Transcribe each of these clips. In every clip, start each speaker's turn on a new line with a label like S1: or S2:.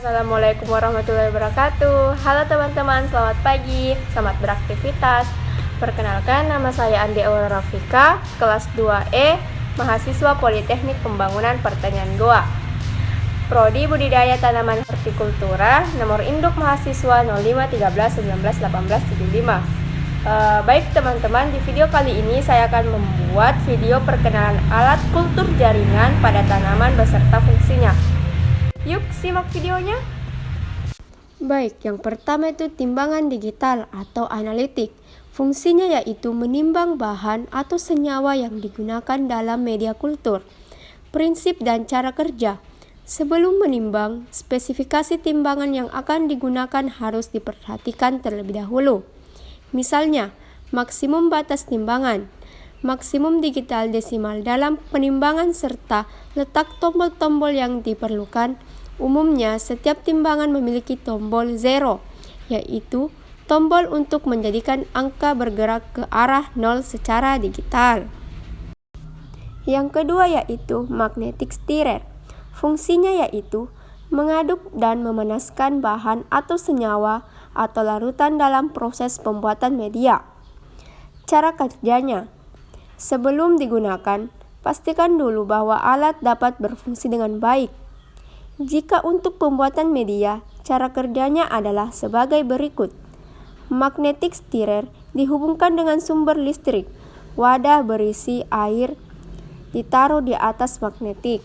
S1: Assalamualaikum warahmatullahi wabarakatuh. Halo teman-teman, selamat pagi, selamat beraktivitas. Perkenalkan, nama saya Andi Aurora Rafika, kelas 2E, mahasiswa Politeknik Pembangunan Pertanian Goa. Prodi Budidaya Tanaman Hortikultura, nomor induk mahasiswa 0513191875. Baik teman-teman, di video kali ini saya akan membuat video perkenalan alat kultur jaringan pada tanaman beserta fungsinya. Yuk simak videonya. Baik, yang pertama itu timbangan digital atau analitik. Fungsinya yaitu menimbang bahan atau senyawa yang digunakan dalam media kultur. Prinsip dan cara kerja. Sebelum menimbang, spesifikasi timbangan yang akan digunakan harus diperhatikan terlebih dahulu. Misalnya, maksimum batas timbangan, maksimum digital desimal dalam penimbangan serta letak tombol-tombol yang diperlukan. Umumnya, setiap timbangan memiliki tombol 0, yaitu tombol untuk menjadikan angka bergerak ke arah 0 secara digital. Yang kedua yaitu magnetic stirrer. Fungsinya yaitu mengaduk dan memanaskan bahan atau senyawa atau larutan dalam proses pembuatan media. Cara kerjanya: sebelum digunakan, pastikan dulu bahwa alat dapat berfungsi dengan baik. Jika untuk pembuatan media, cara kerjanya adalah sebagai berikut. Magnetic stirrer dihubungkan dengan sumber listrik. Wadah berisi air ditaruh di atas magnetik.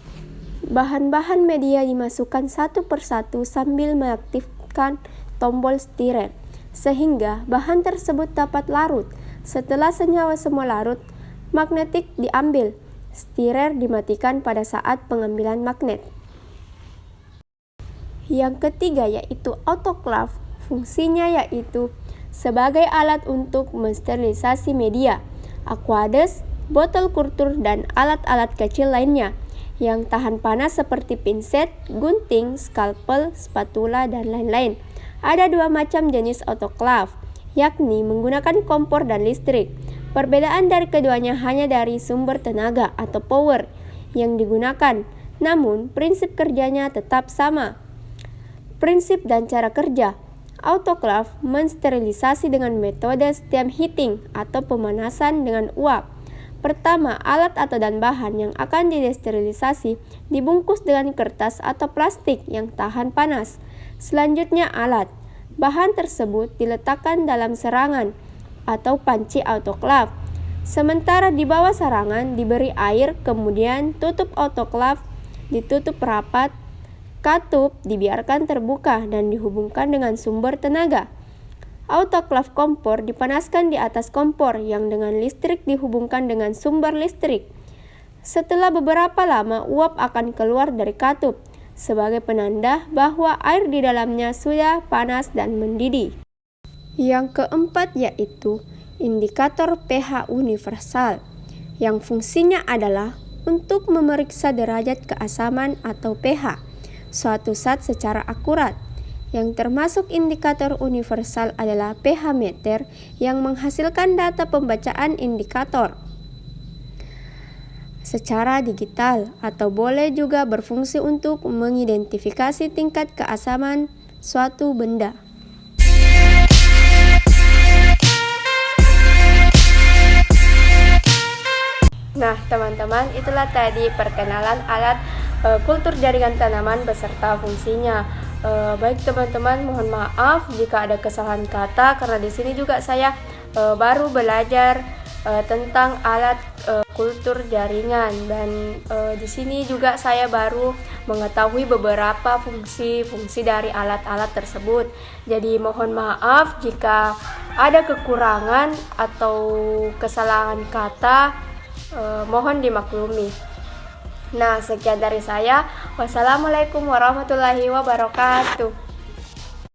S1: Bahan-bahan media dimasukkan satu persatu sambil mengaktifkan tombol stirrer, sehingga bahan tersebut dapat larut. Setelah senyawa semua larut, magnetik diambil. Stirrer dimatikan pada saat pengambilan magnet. Yang ketiga yaitu autoclave. Fungsinya yaitu sebagai alat untuk mensterilisasi media, aqueduct, botol kultur, dan alat-alat kecil lainnya yang tahan panas seperti pinset, gunting, skalpel, spatula, dan lain-lain. Ada dua macam jenis autoclave, yakni menggunakan kompor dan listrik. Perbedaan dari keduanya hanya dari sumber tenaga atau power yang digunakan, namun prinsip kerjanya tetap sama. Prinsip dan cara kerja. Autoclave mensterilisasi dengan metode steam heating atau pemanasan dengan uap. Pertama, alat atau dan bahan yang akan didesterilisasi dibungkus dengan kertas atau plastik yang tahan panas. Selanjutnya alat. Bahan tersebut diletakkan dalam serangan atau panci autoclave. Sementara di bawah serangan diberi air, kemudian tutup autoclave ditutup rapat. Katup dibiarkan terbuka dan dihubungkan dengan sumber tenaga. Autoclave kompor dipanaskan di atas kompor yang dengan listrik dihubungkan dengan sumber listrik. Setelah beberapa lama, uap akan keluar dari katup sebagai penanda bahwa air di dalamnya sudah panas dan mendidih. Yang keempat yaitu indikator pH universal, yang fungsinya adalah untuk memeriksa derajat keasaman atau pH suatu zat secara akurat. Yang termasuk indikator universal adalah pH meter yang menghasilkan data pembacaan indikator secara digital atau boleh juga berfungsi untuk mengidentifikasi tingkat keasaman suatu benda. Nah, teman-teman, itulah tadi perkenalan alat kultur jaringan tanaman beserta fungsinya. Baik teman-teman, mohon maaf jika ada kesalahan kata karena di sini juga saya baru belajar tentang alat kultur jaringan, dan di sini juga saya baru mengetahui beberapa fungsi-fungsi dari alat-alat tersebut. Jadi mohon maaf jika ada kekurangan atau kesalahan kata, mohon dimaklumi. Nah, sekian dari saya. Wassalamualaikum warahmatullahi wabarakatuh.